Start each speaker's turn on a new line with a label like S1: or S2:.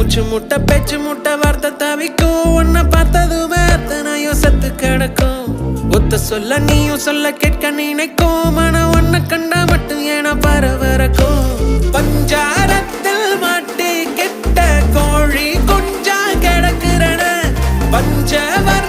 S1: மூச்சு முட்டை பேச்சு முட்டை வார்த்தை தவிக்கும் உன்னை பார்த்ததுமே அத்தனையும் சத்து கிடக்கும் ஒத்த சொல்ல நீயும் சொல்ல கேட்க நினைக்கும் மன ஒன்ன கண்டா மட்டும் ஏன பரவரக்கும் பஞ்சாரத்தில் மாட்டி கெட்ட கோழி கொஞ்சா கிடக்குறன பஞ்சவ